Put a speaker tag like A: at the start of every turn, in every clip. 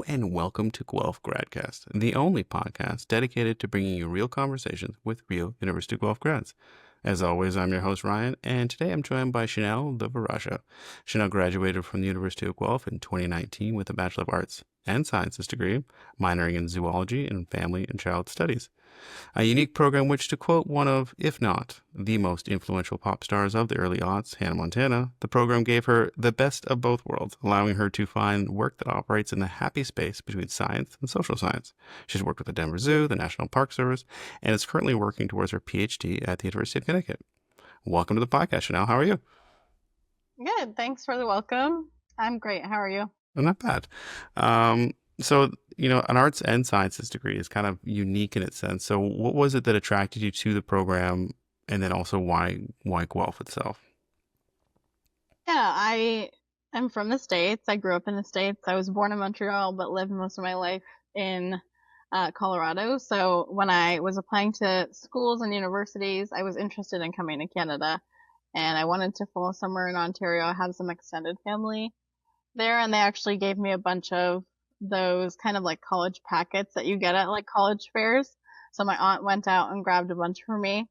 A: and welcome to Guelph GradCast, the only podcast dedicated to bringing you real conversations with real University of Guelph grads. As always, I'm your host, Ryan, and today I'm joined by Shanelle Thevarajah. Shanelle graduated from the University of Guelph in 2019 with a Bachelor of Arts and Sciences degree, minoring in Zoology and Family and Child Studies. A unique program which, to quote one of, if not, the most influential pop stars of the early aughts, Hannah Montana, the program gave her the best of both worlds, allowing her to find work that operates in the happy space between science and social science. She's worked with the Denver Zoo, the National Park Service, and is currently working towards her PhD at the University of Connecticut. Welcome to the podcast, Shanelle. How are you?
B: Good. Thanks for the welcome. I'm great. How are you?
A: Not bad. So, an arts and sciences degree is kind of unique in its sense. So what was it that attracted you to the program, and then also why Guelph itself?
B: Yeah, I am from the States. I grew up in the States. I was born in Montreal, but lived most of my life in Colorado. So when I was applying to schools and universities, I was interested in coming to Canada, and I wanted to fall somewhere in Ontario. I had some extended family there, and they actually gave me a bunch of those kind of like college packets that you get at like college fairs. So my aunt went out and grabbed a bunch for me,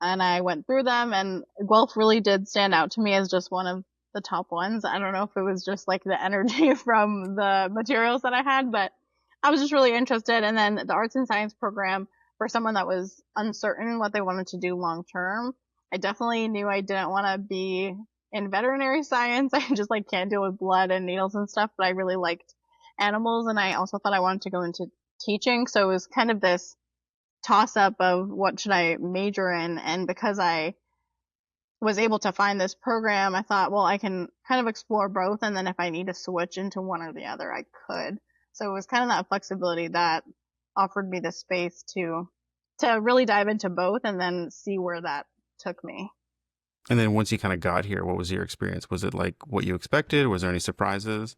B: and I went through them, and Guelph really did stand out to me as just one of the top ones. I don't know if it was just like the energy from the materials that I had, but I was just really interested. And then the arts and science program, for someone that was uncertain what they wanted to do long term, I definitely knew I didn't want to be in veterinary science. I just like can't deal with blood and needles and stuff, but I really liked animals, and I also thought I wanted to go into teaching. So it was kind of this toss up of what should I major in, and because I was able to find this program, I thought, well, I can kind of explore both, and then if I need to switch into one or the other, I could. So it was kind of that flexibility that offered me the space to really dive into both and then see where that took me.
A: And then once you kind of got here, what was your experience? Was it like what you expected? Was there any surprises?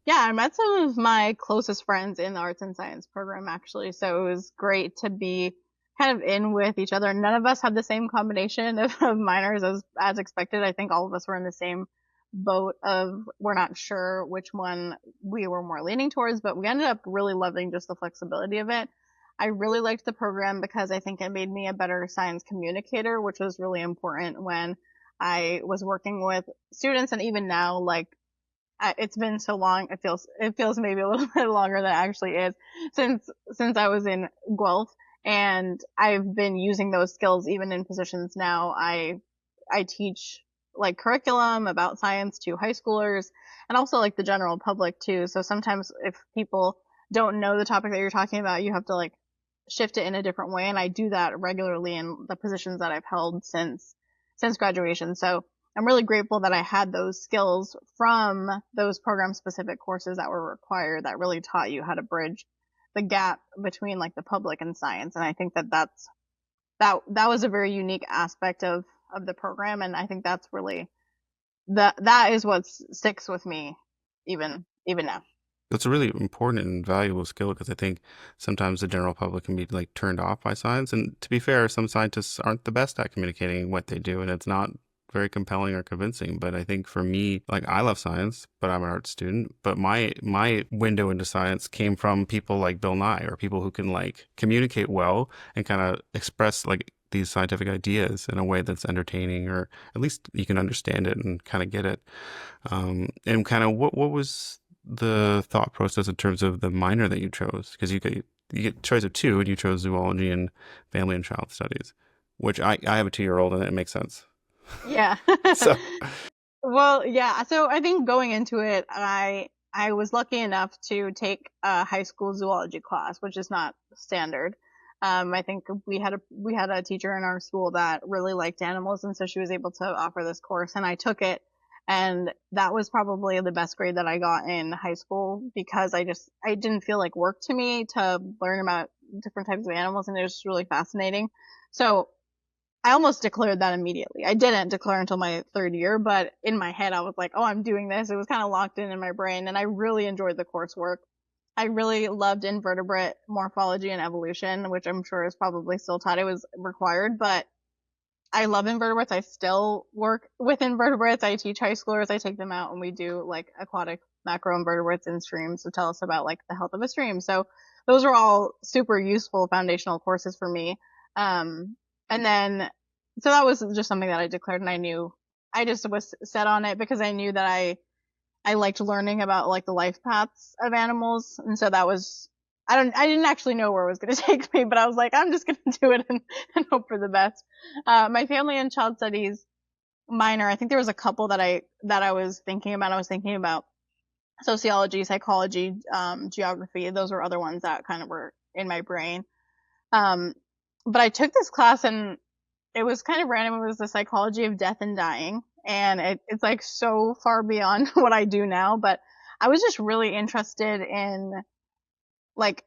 B: Yeah, I met some of my closest friends in the arts and science program actually, so it was great to be kind of in with each other. None of us had the same combination of minors as expected. I think all of us were in the same boat of we're not sure which one we were more leaning towards, but we ended up really loving just the flexibility of it. I really liked the program because I think it made me a better science communicator, which was really important when I was working with students, and even now, like it's been so long. It feels maybe a little bit longer than it actually is since I was in Guelph, and I've been using those skills even in positions now. I teach like curriculum about science to high schoolers and also like the general public too. So sometimes if people don't know the topic that you're talking about, you have to like shift it in a different way, and I do that regularly in the positions that I've held since graduation. So I'm really grateful that I had those skills from those program specific courses that were required that really taught you how to bridge the gap between like the public and science. And I think that was a very unique aspect of the program. And I think that's really that is what sticks with me even now.
A: That's a really important and valuable skill because I think sometimes the general public can be like turned off by science. And to be fair, some scientists aren't the best at communicating what they do, and it's not very compelling or convincing. But I think for me, like I love science, but I'm an art student. But my window into science came from people like Bill Nye, or people who can like communicate well and kind of express like these scientific ideas in a way that's entertaining, or at least you can understand it and kind of get it. And kind of what was the thought process in terms of the minor that you chose? Because you get choice of two, and you chose zoology and family and child studies, which I have a 2-year-old, and it makes sense.
B: Yeah.
A: So
B: Well, yeah. So I think going into it, I was lucky enough to take a high school zoology class, which is not standard. I think we had a teacher in our school that really liked animals, and so she was able to offer this course, and I took it, and that was probably the best grade that I got in high school because I didn't feel like work to me to learn about different types of animals, and it was just really fascinating. So I almost declared that immediately. I didn't declare until my third year, but in my head I was like, oh, I'm doing this. It was kind of locked in my brain, and I really enjoyed the coursework. I really loved invertebrate morphology and evolution, which I'm sure is probably still taught. It was required, but I love invertebrates. I still work with invertebrates. I teach high schoolers. I take them out and we do like aquatic macroinvertebrates in streams, so tell us about like the health of a stream. So those are all super useful foundational courses for me. And then, so that was just something that I declared, and I knew I just was set on it because I knew that I liked learning about like the life paths of animals, and so that was I didn't actually know where it was going to take me, but I was like, I'm just going to do it and hope for the best. My family and child studies minor, I think there was a couple that I was thinking about. I was thinking about sociology, psychology, geography. Those were other ones that kind of were in my brain. Um, but I took this class and it was kind of random. It was the psychology of death and dying. And it's like so far beyond what I do now, but I was just really interested in like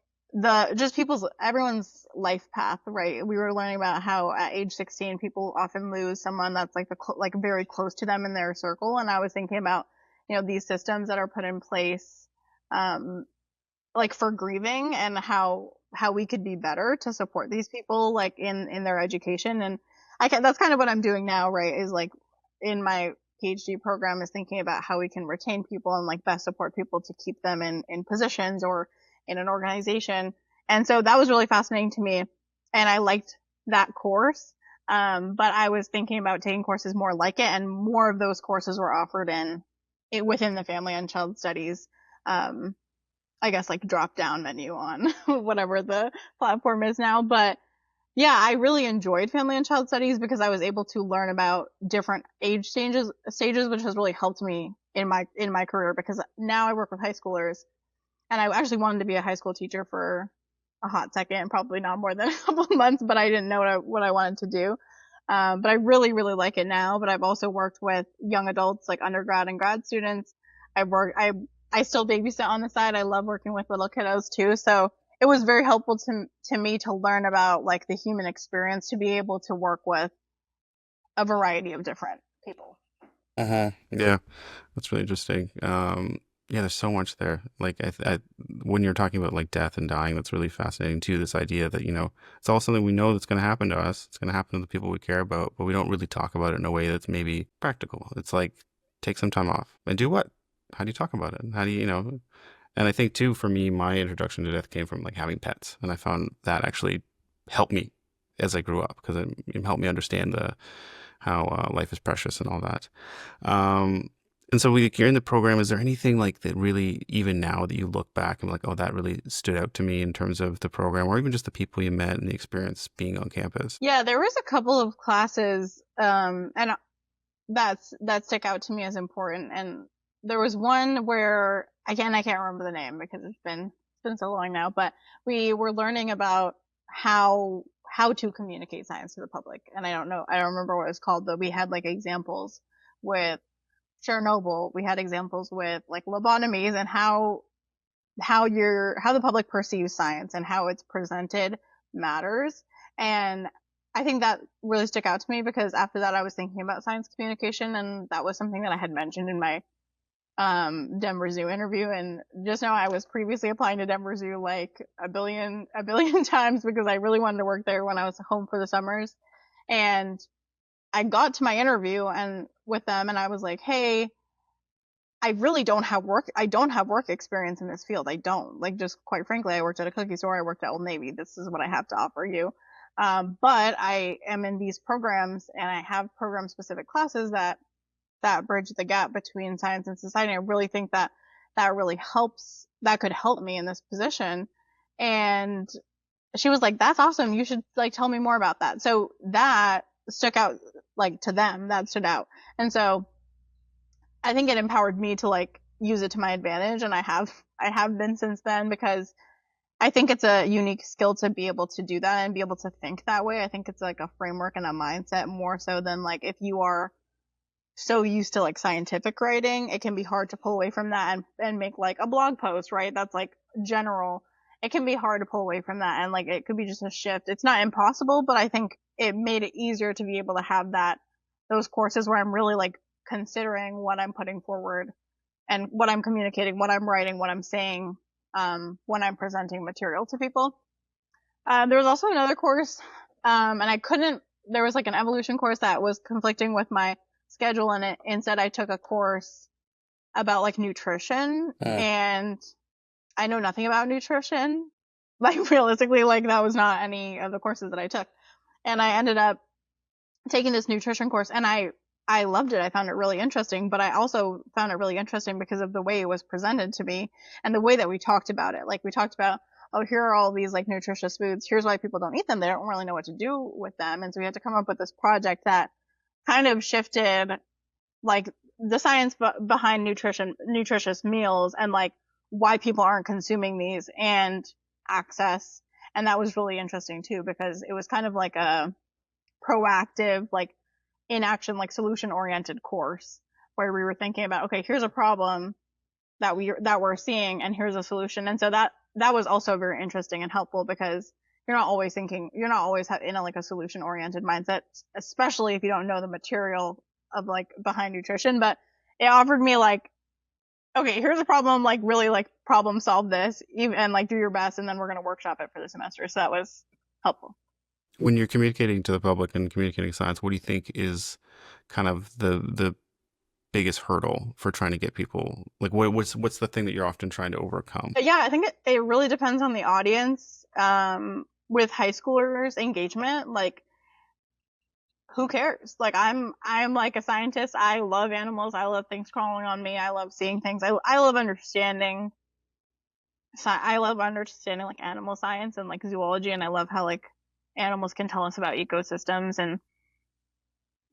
B: just everyone's life path, right? We were learning about how at age 16 people often lose someone that's like like very close to them in their circle, and I was thinking about, these systems that are put in place um like for grieving, and how we could be better to support these people like in their education. And that's kind of what I'm doing now, right? Is like in my PhD program is thinking about how we can retain people and like best support people to keep them in positions or in an organization. And so that was really fascinating to me, and I liked that course. But I was thinking about taking courses more like it, and more of those courses were offered within the family and child studies I guess like drop down menu on whatever the platform is now. But yeah, I really enjoyed family and child studies because I was able to learn about different age stages, which has really helped me in my career, because now I work with high schoolers, and I actually wanted to be a high school teacher for a hot second, probably not more than a couple of months, but I didn't know what I wanted to do. But I really, really like it now. But I've also worked with young adults, like undergrad and grad students. I still babysit on the side. I love working with little kiddos too. So it was very helpful to me to learn about like the human experience, to be able to work with a variety of different people.
A: Yeah, that's really interesting. Yeah, there's so much there. Like when you're talking about like death and dying, that's really fascinating too. This idea that, it's all something we know that's going to happen to us. It's going to happen to the people we care about, but we don't really talk about it in a way that's maybe practical. It's like, take some time off and do what? How do you talk about it? How do you? And I think too, for me, my introduction to death came from like having pets, and I found that actually helped me as I grew up, because it helped me understand how life is precious and all that. Um, and so you're in the program. Is there anything like that really, even now, that you look back and like, oh, that really stood out to me in terms of the program, or even just the people you met and the experience being on campus?
B: Yeah, there was a couple of classes, and that stick out to me as important. And there was one where, again, I can't remember the name because it's been so long now, but we were learning about how to communicate science to the public. And I don't remember what it was called, but we had like examples with Chernobyl. We had examples with like lobotomies, and how the public perceives science and how it's presented matters. And I think that really stuck out to me, because after that I was thinking about science communication, and that was something that I had mentioned in my Denver Zoo interview. And just now I was previously applying to Denver Zoo like a billion times, because I really wanted to work there when I was home for the summers. And I got to my interview and with them, and I was like, hey, I really don't have work. I don't have work experience in this field. I don't, like, just quite frankly, I worked at a cookie store. I worked at Old Navy. This is what I have to offer you. But I am in these programs, and I have program specific classes that bridge the gap between science and society. I really think that really helps. That could help me in this position. And she was like, "That's awesome. You should like tell me more about that." So that stuck out, like to them, that stood out. And so I think it empowered me to like use it to my advantage, and I have been since then, because I think it's a unique skill to be able to do that and be able to think that way. I think it's like a framework and a mindset, more so than like if you are so used to like scientific writing, it can be hard to pull away from that and make like a blog post, right? That's like general. It can be hard to pull away from that, and like it could be just a shift. It's not impossible, but I think it made it easier to be able to have those courses where I'm really like considering what I'm putting forward and what I'm communicating, what I'm writing, what I'm saying, when I'm presenting material to people. There was also another course, and there was like an evolution course that was conflicting with my schedule, and instead I took a course about like nutrition,
A: Mm.
B: and I know nothing about nutrition. Like realistically, like that was not any of the courses that I took. And I ended up taking this nutrition course, and I loved it. I found it really interesting, but I also found it really interesting because of the way it was presented to me and the way that we talked about it. Like we talked about, oh, here are all these like nutritious foods. Here's why people don't eat them. They don't really know what to do with them. And so we had to come up with this project that kind of shifted like the science behind nutritious meals, and like why people aren't consuming these, and access. And that was really interesting too, because it was kind of like a proactive, like inaction, like solution oriented course where we were thinking about, okay, here's a problem that we're seeing, and here's a solution. And so that was also very interesting and helpful, because you're not always in a like a solution oriented mindset, especially if you don't know the material of like behind nutrition. But it offered me like, okay, here's a problem, like really like problem solve this, even, and like do your best, and then we're going to workshop it for the semester. So that was helpful.
A: When you're communicating to the public and communicating science, what do you think is kind of the biggest hurdle for trying to get people, like what's the thing that you're often trying to overcome?
B: But yeah, I think it really depends on the audience. With high schoolers engagement, like who cares? Like I'm like a scientist. I love animals. I love things crawling on me. I love seeing things. I love understanding. I love understanding like animal science and like zoology, and I love how like animals can tell us about ecosystems. And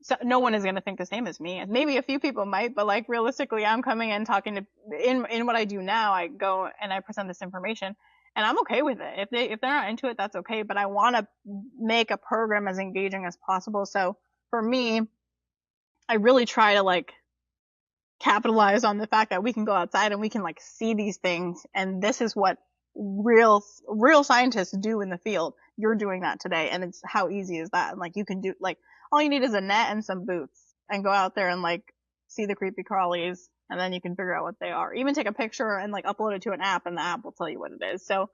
B: so no one is going to think the same as me. And maybe a few people might, but like realistically, I'm coming in talking to in what I do now. I go and I present this information, and I'm okay with it. If they're not into it, that's okay. But I want to make a program as engaging as possible. So for me, I really try to like capitalize on the fact that we can go outside and we can like see these things, and this is what real scientists do in the field. You're doing that today, and it's how easy is that? And like you can do, like all you need is a net and some boots, and go out there and like see the creepy crawlies, and then you can figure out what they are. Even take a picture and like upload it to an app, and the app will tell you what it is. So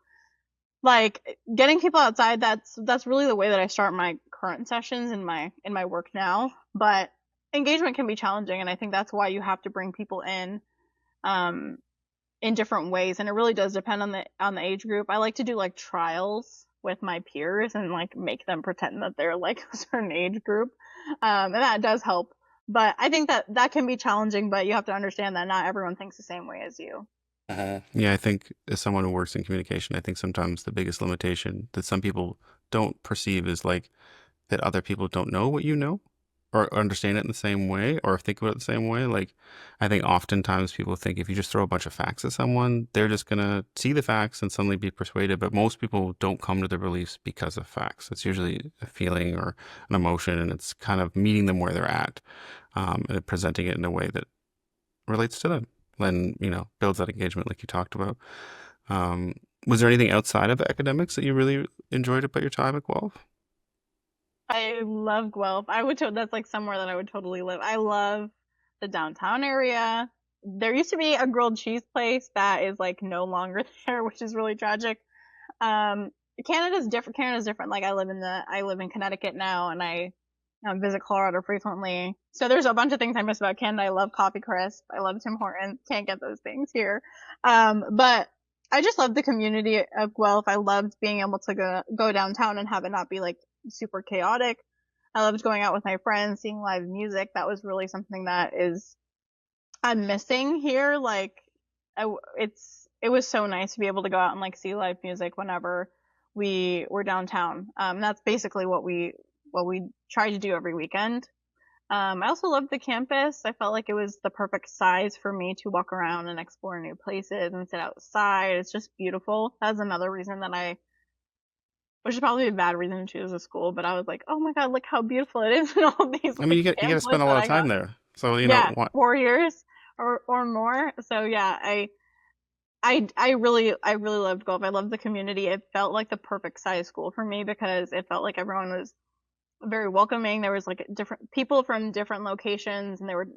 B: like getting people outside, that's really the way that I start my current sessions in my work now. But engagement can be challenging, and I think that's why you have to bring people um in different ways, and it really does depend on the age group. I like to do like trials with my peers and like make them pretend that they're like a certain age group. And that does help. But I think that can be challenging, but you have to understand that not everyone thinks the same way as you.
A: Yeah, I think as someone who works in communication, I think sometimes the biggest limitation that some people don't perceive is like that other people don't know what you know or understand it in the same way or think about it the same way. Like, I think oftentimes people think if you just throw a bunch of facts at someone, they're just going to see the facts and suddenly be persuaded. But most people don't come to their beliefs because of facts. It's usually a feeling or an emotion, and it's kind of meeting them where they're at, and presenting it in a way that relates to them and, builds that engagement like you talked about. Um, was there anything outside of academics that you really enjoyed about your time at Guelph?
B: I love Guelph. That's like somewhere that I would totally live. I love the downtown area. There used to be a grilled cheese place that is like no longer there, which is really tragic. Um, Canada's different. Canada's different. Like I live in Connecticut now, and I visit Colorado frequently. So there's a bunch of things I miss about Canada. I love coffee crisp. I love Tim Hortons. Can't get those things here. But I just love the community of Guelph. I loved being able to go downtown and have it not be like super chaotic. I loved going out with my friends, seeing live music. That was really something that I'm missing here. Like, it was so nice to be able to go out and like see live music whenever we were downtown. That's basically what we try to do every weekend. I also loved the campus. I felt like it was the perfect size for me to walk around and explore new places and sit outside. It's just beautiful. That's another reason which is probably a bad reason to choose a school, but I was like, oh my god, look how beautiful it is, and all these
A: I mean,
B: like
A: you got to spend
B: pamphlets
A: a
B: that
A: lot of
B: I
A: time
B: got.
A: there. So,
B: Yeah,
A: what?
B: 4 years or more. So yeah, I really loved Guelph. I loved the community. It felt like the perfect size school for me because it felt like everyone was very welcoming. There was like different people from different locations, and they were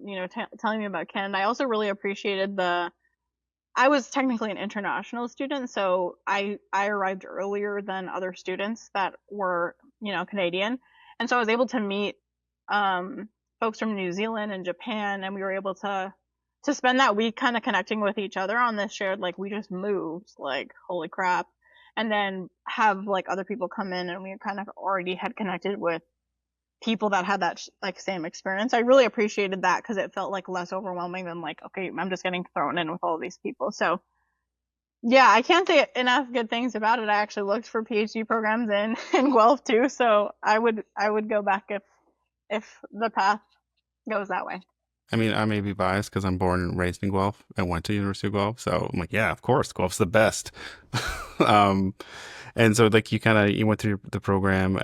B: telling me about Canada. I also really appreciated I was technically an international student, so I arrived earlier than other students that were Canadian, and so I was able to meet um folks from New Zealand and Japan, and we were able to to spend that week kind of connecting with each other on this shared, like, we just moved, like, holy crap. And then have, like, other people come in, and we kind of already had connected with people that had that, like, same experience. I really appreciated that because it felt, like, less overwhelming than, like, okay, I'm just getting thrown in with all these people. So, yeah, I can't say enough good things about it. I actually looked for PhD programs in Guelph too, so I would go back if the path goes that way.
A: I mean, I may be biased because I'm born and raised in Guelph and went to University of Guelph. So I'm like, yeah, of course, Guelph's the best. um, and so like you went through the program,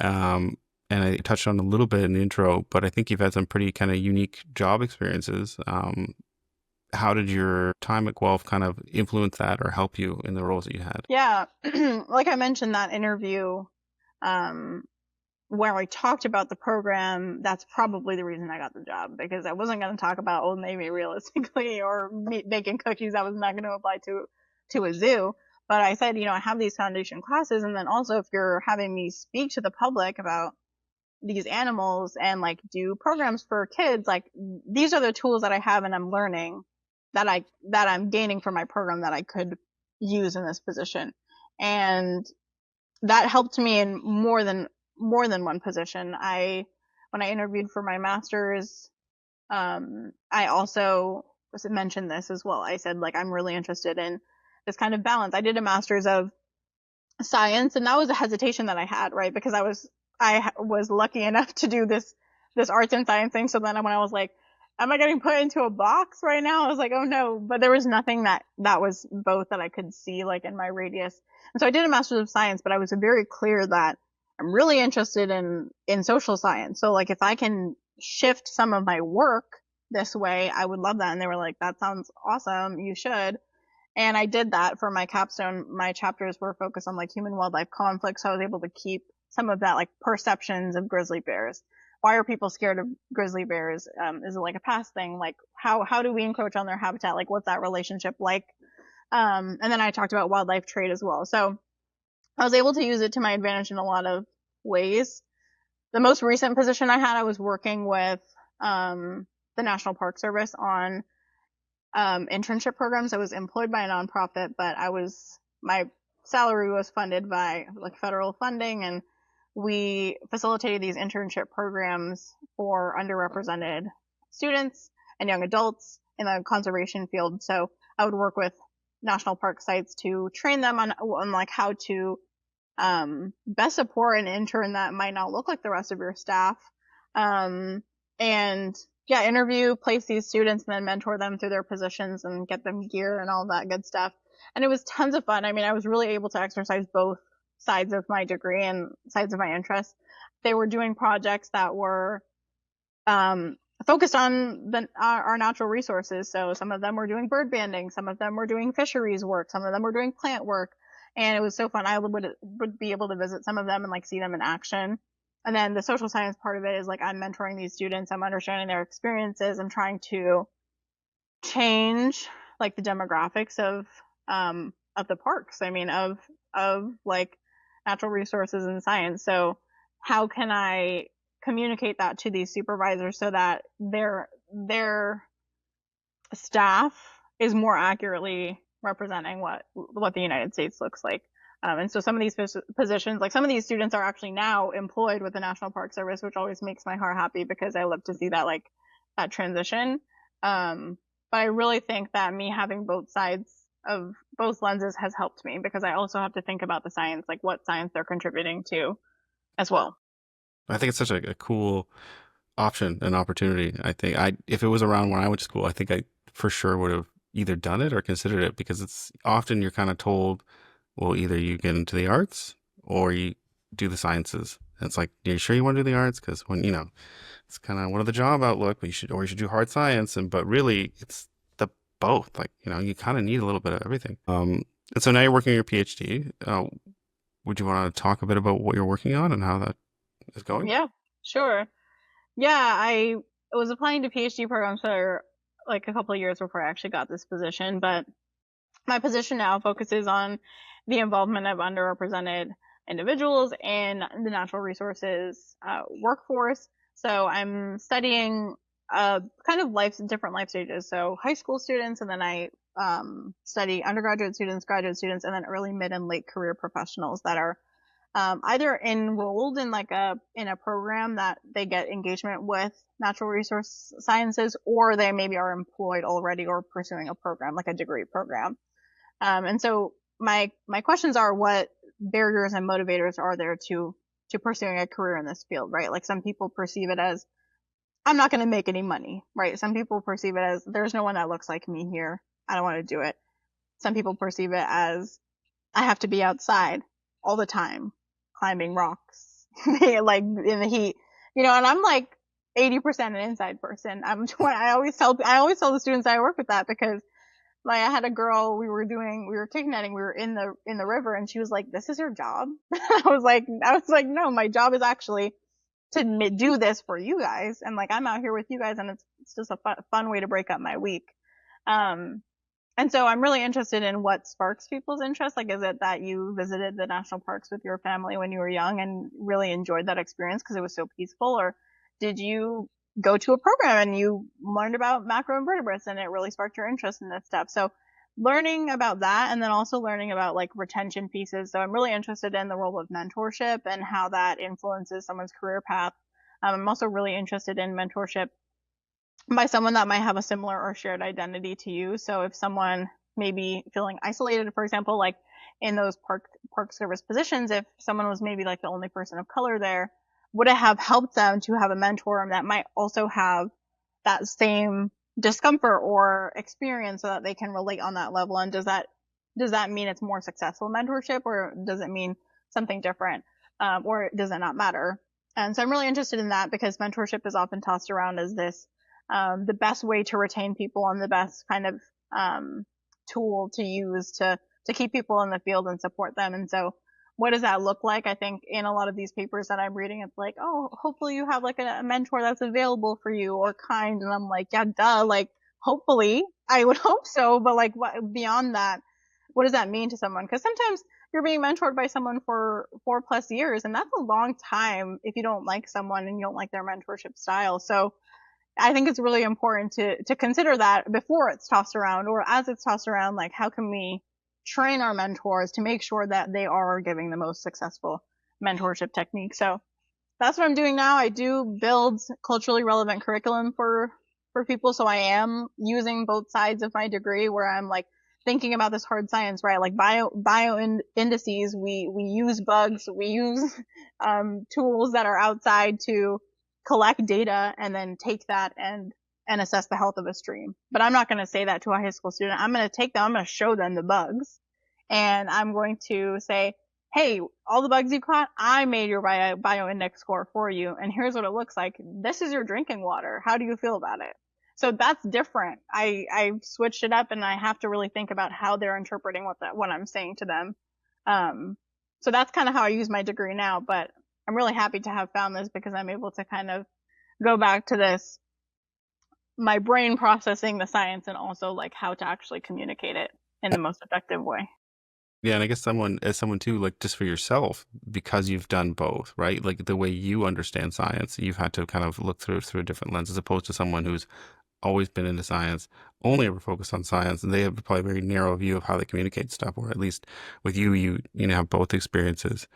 A: and I touched on a little bit in the intro, but I think you've had some pretty kind of unique job experiences. How did your time at Guelph kind of influence that or help you in the roles that you had?
B: Yeah, like I mentioned that interview, um, where I talked about the program, that's probably the reason I got the job, because I wasn't going to talk about Old Navy realistically or baking cookies. I was not going to apply to a zoo. But I said, I have these foundation classes, and then also if you're having me speak to the public about these animals and like do programs for kids, like these are the tools that I have and I'm learning that I'm gaining from my program that I could use in this position. And that helped me in more than one position. When I interviewed for my master's, I also mentioned this as well. I said, like, I'm really interested in this kind of balance. I did a master's of science, and that was a hesitation that I had, right? Because I was lucky enough to do this arts and science thing. So then when I was like, am I getting put into a box right now? I was like, oh no. But there was nothing that was both that I could see, like, in my radius. And so I did a master's of science, but I was very clear that I'm really interested in social science. So like if I can shift some of my work this way, I would love that. And they were like, that sounds awesome. You should. And I did that for my capstone. My chapters were focused on like human wildlife conflict. So I was able to keep some of that, like, perceptions of grizzly bears. Why are people scared of grizzly bears? Is it like a past thing? Like how do we encroach on their habitat? Like what's that relationship like? And then I talked about wildlife trade as well. So I was able to use it to my advantage in a lot of ways. The most recent position I had, I was working with the National Park Service on internship programs. I was employed by a nonprofit, but my salary was funded by like federal funding, and we facilitated these internship programs for underrepresented students and young adults in the conservation field. So I would work with national park sites to train them on like how to best support an intern that might not look like the rest of your staff. And yeah, interview, place these students, and then mentor them through their positions and get them gear and all that good stuff. And it was tons of fun. I mean, I was really able to exercise both sides of my degree and sides of my interests. They were doing projects that were focused on our natural resources. So some of them were doing bird banding, some of them were doing fisheries work, some of them were doing plant work. And it was so fun. I would be able to visit some of them and like see them in action. And then the social science part of it is like I'm mentoring these students, I'm understanding their experiences, I'm trying to change like the demographics of the parks. I mean, of like natural resources and science. So how can I communicate that to these supervisors so that their staff is more accurately representing what the United States looks like? And so some of these positions, like some of these students are actually now employed with the National Park Service, which always makes my heart happy because I love to see that, like, that transition. But I really think that me having both sides of both lenses has helped me, because I also have to think about the science, like what science they're contributing to as well.
A: I think it's such a cool option and opportunity. I think if it was around when I went to school, I think I for sure would have either done it or considered it, because it's often you're kind of told, well, either you get into the arts or you do the sciences. And it's like, are you sure you want to do the arts? Because when, it's kind of one of the job outlook, but you should do hard science. But really it's the both, like, you kind of need a little bit of everything. And so now you're working on your PhD. Would you want to talk a bit about what you're working on and how that is going?
B: Yeah, sure. Yeah, I was applying to PhD programs for like a couple of years before I actually got this position, but my position now focuses on the involvement of underrepresented individuals in the natural resources workforce. So I'm studying kind of different life stages. So high school students, and then I study undergraduate students, graduate students, and then early, mid, and late career professionals that are either enrolled in in a program that they get engagement with natural resource sciences, or they maybe are employed already or pursuing a program like a degree program. And so my questions are, what barriers and motivators are there to pursuing a career in this field, right? Like some people perceive it as, I'm not going to make any money, right? Some people perceive it as, there's no one that looks like me here, I don't want to do it. Some people perceive it as, I have to be outside all the time, climbing rocks, like in the heat, and I'm like 80% an inside person. I always tell the students I work with that, because like I had a girl, we were cake netting, we were in the river, and she was like, "This is your job?" I was like, "No, my job is actually to do this for you guys, and like I'm out here with you guys, and it's just a fun way to break up my week." Um, and so I'm really interested in what sparks people's interest. Like, is it that you visited the national parks with your family when you were young and really enjoyed that experience because it was so peaceful? Or did you go to a program and you learned about macroinvertebrates and it really sparked your interest in this stuff? So learning about that, and then also learning about like retention pieces. So I'm really interested in the role of mentorship and how that influences someone's career path. I'm also really interested in mentorship by someone that might have a similar or shared identity to you. So if someone may be feeling isolated, for example, like in those park service positions, if someone was maybe like the only person of color there, would it have helped them to have a mentor that might also have that same discomfort or experience so that they can relate on that level? And does that mean it's more successful mentorship, or does it mean something different? Or does it not matter? And so I'm really interested in that, because mentorship is often tossed around as this the best way to retain people and the best kind of tool to use to keep people in the field and support them. And so what does that look like? I think in a lot of these papers that I'm reading, it's like, oh, hopefully you have like a mentor that's available for you or kind. And I'm like, yeah, duh. Like, hopefully, I would hope so. But like, what beyond that, what does that mean to someone? Because sometimes you're being mentored by someone for 4+ years, and that's a long time if you don't like someone and you don't like their mentorship style. So I think it's really important to consider that before it's tossed around, or as it's tossed around, like how can we train our mentors to make sure that they are giving the most successful mentorship technique. So that's what I'm doing now. I do build culturally relevant curriculum for people. So I am using both sides of my degree, where I'm like thinking about this hard science, right? Like bio indices. We use bugs. We use tools that are outside to collect data and then take that and assess the health of a stream. But I'm not going to say that to a high school student. I'm going to show them the bugs, and I'm going to say, hey, all the bugs you caught, I made your bioindex score for you, and here's what it looks like. This is your drinking water. How do you feel about it? So that's different. I've switched it up, and I have to really think about how they're interpreting what I'm saying to them. So that's kind of how I use my degree now, but I'm really happy to have found this, because I'm able to kind of go back to this, my brain processing the science, and also like how to actually communicate it in the most effective way.
A: Yeah, and I guess as someone too, like just for yourself, because you've done both, right? Like the way you understand science, you've had to kind of look through a different lens, as opposed to someone who's always been into science, only ever focused on science, and they have probably a very narrow view of how they communicate stuff. Or at least with you have both experiences.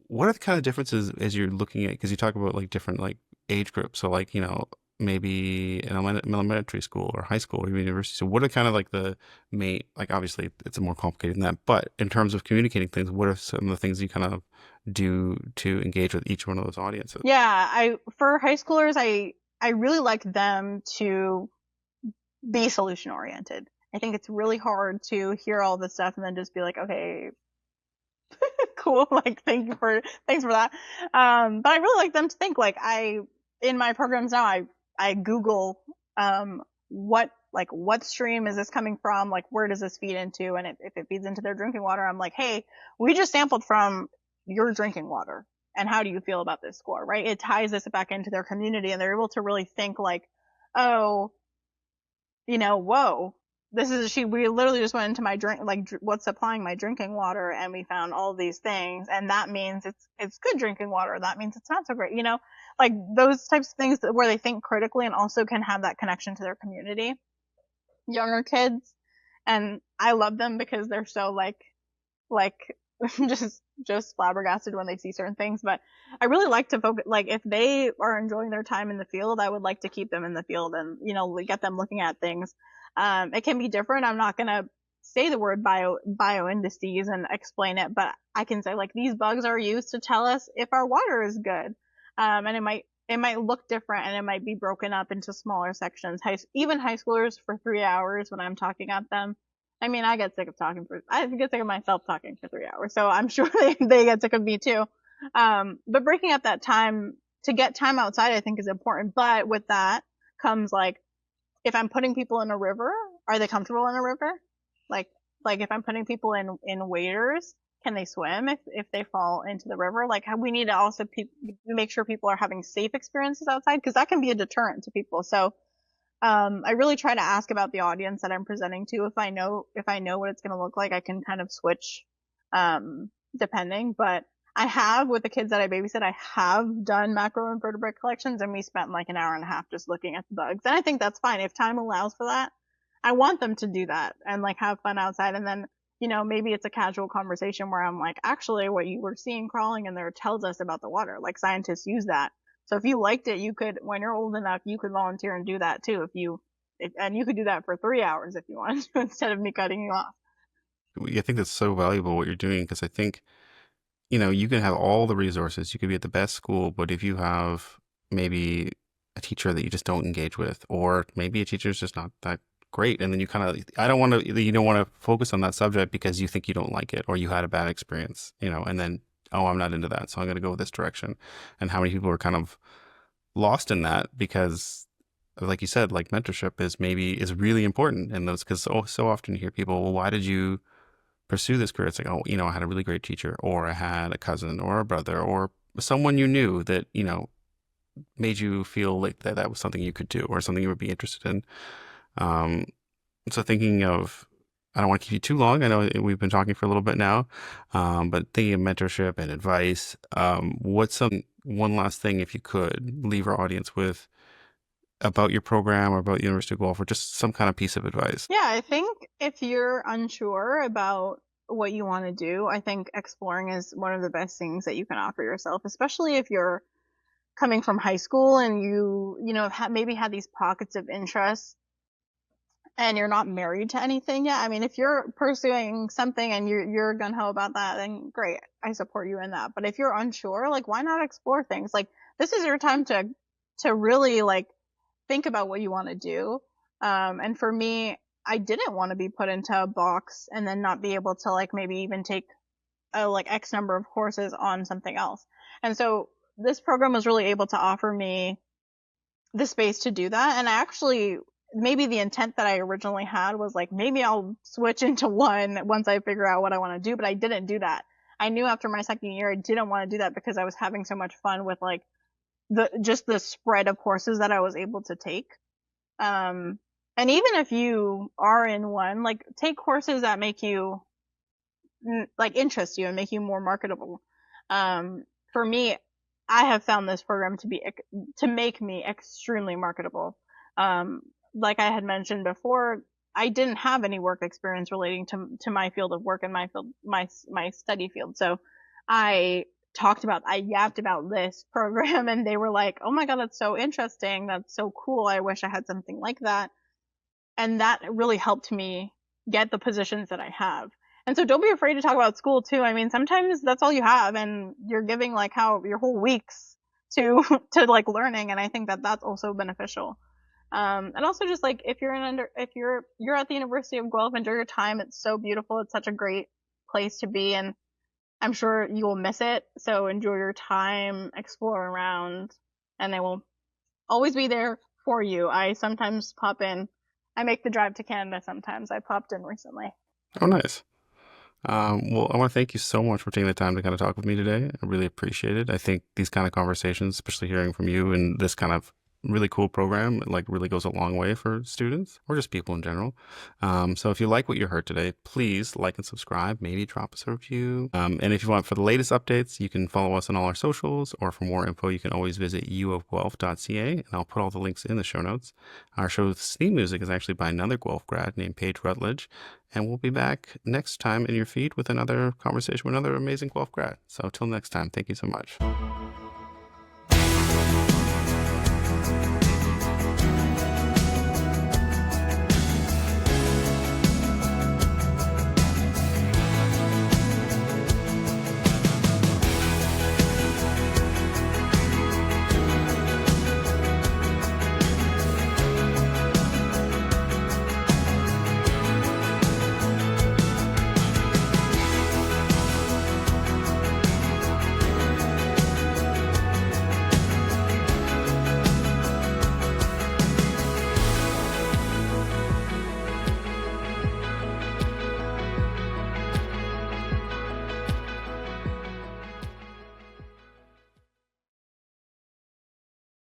A: What are the kind of differences as you're looking at, because you talk about like different like age groups, so like maybe in elementary school or high school or even university. So what are kind of like the main, like obviously it's more complicated than that, but in terms of communicating things, what are some of the things you kind of do to engage with each one of those audiences?
B: Yeah, for high schoolers, I really like them to be solution oriented. I think it's really hard to hear all this stuff and then just be like, okay, cool, like thanks for that. But I really like them to think. Like in my programs now, I Google what stream is this coming from? Like, where does this feed into? And if it feeds into their drinking water, I'm like, hey, we just sampled from your drinking water, and how do you feel about this score? Right? It ties this back into their community, and they're able to really think like, oh, whoa, we literally just went into my drink, like what's supplying my drinking water, and we found all these things, and that means it's good drinking water. That means it's not so great, like those types of things where they think critically and also can have that connection to their community. Younger kids, and I love them because they're so like just flabbergasted when they see certain things. But I really like to focus, like if they are enjoying their time in the field, I would like to keep them in the field and get them looking at things. It can be different. I'm not gonna say the word bio indices and explain it, but I can say like these bugs are used to tell us if our water is good. And it might look different, and it might be broken up into smaller sections. Even high schoolers for 3 hours when I'm talking at them. I mean, I get sick of myself talking for 3 hours, so I'm sure they get sick of me too. But breaking up that time to get time outside, I think is important. But with that comes like, if I'm putting people in a river, are they comfortable in a river? Like, like if I'm putting people in waders, can they swim if they fall into the river? Like, we need to also make sure people are having safe experiences outside, because that can be a deterrent to people. So I really try to ask about the audience that I'm presenting to. If I know what it's going to look like, I can kind of switch, depending. But I have, with the kids that I babysit, I have done macroinvertebrate collections, and we spent like an hour and a half just looking at the bugs. And I think that's fine if time allows for that. I want them to do that and like have fun outside. And then, maybe it's a casual conversation where I'm like, actually, what you were seeing crawling in there tells us about the water. Like, scientists use that. So if you liked it, you could, when you're old enough, you could volunteer and do that too. And you could do that for 3 hours if you wanted to, instead of me cutting you off.
A: I think that's so valuable what you're doing, because I think, you can have all the resources. You could be at the best school, but if you have maybe a teacher that you just don't engage with, or maybe a teacher is just not that great, and then you kind of, you don't want to focus on that subject because you think you don't like it or you had a bad experience, and then, oh, I'm not into that, so I'm going to go this direction. And how many people are kind of lost in that because, like you said, like mentorship is really important in those, because so often you hear people, well, why did you pursue this career? It's like, oh, I had a really great teacher, or I had a cousin or a brother or someone you knew that, made you feel like that was something you could do or something you would be interested in. Um, so thinking of, I don't want to keep you too long. I know we've been talking for a little bit now, but thinking of mentorship and advice, what's one last thing, if you could, leave our audience with about your program or about University of Guelph, or just some kind of piece of advice?
B: Yeah, I think if you're unsure about what you want to do, I think exploring is one of the best things that you can offer yourself, especially if you're coming from high school and have maybe had these pockets of interest and you're not married to anything yet. I mean, if you're pursuing something and you're gung ho about that, then great, I support you in that. But if you're unsure, like, why not explore things? Like, this is your time to really like think about what you want to do. And for me, I didn't want to be put into a box and then not be able to like maybe even take like X number of courses on something else. And so this program was really able to offer me the space to do that. And I actually, maybe the intent that I originally had was like, maybe I'll switch into one once I figure out what I want to do, but I didn't do that. I knew after my second year I didn't want to do that because I was having so much fun with like the spread of courses that I was able to take. And even if you are in one, like, take courses that make you like interest you and make you more marketable. For me, I have found this program to make me extremely marketable. Like I had mentioned before, I didn't have any work experience relating to my field of work and my study field. So I yapped about this program, and they were like, "Oh my God, that's so interesting. That's so cool. I wish I had something like that." And that really helped me get the positions that I have. And so don't be afraid to talk about school too. I mean, sometimes that's all you have, and you're giving like how your whole weeks to to like learning, and I think that that's also beneficial. And also just like if you're at the University of Guelph, enjoy your time. It's so beautiful. It's such a great place to be, and I'm sure you will miss it. So enjoy your time, explore around, and they will always be there for you. I sometimes pop in. I make the drive to Canada sometimes. I popped in recently.
A: Oh, nice. Well, I want to thank you so much for taking the time to kind of talk with me today. I really appreciate it. I think these kind of conversations, especially hearing from you and this kind of really cool program. It like really goes a long way for students or just people in general. So if you like what you heard today, please like and subscribe, maybe drop us a review. And if you want for the latest updates, you can follow us on all our socials, or for more info, you can always visit uofguelph.ca, and I'll put all the links in the show notes. Our show's theme music is actually by another Guelph grad named Paige Rutledge, and we'll be back next time in your feed with another conversation with another amazing Guelph grad. So till next time, thank you so much.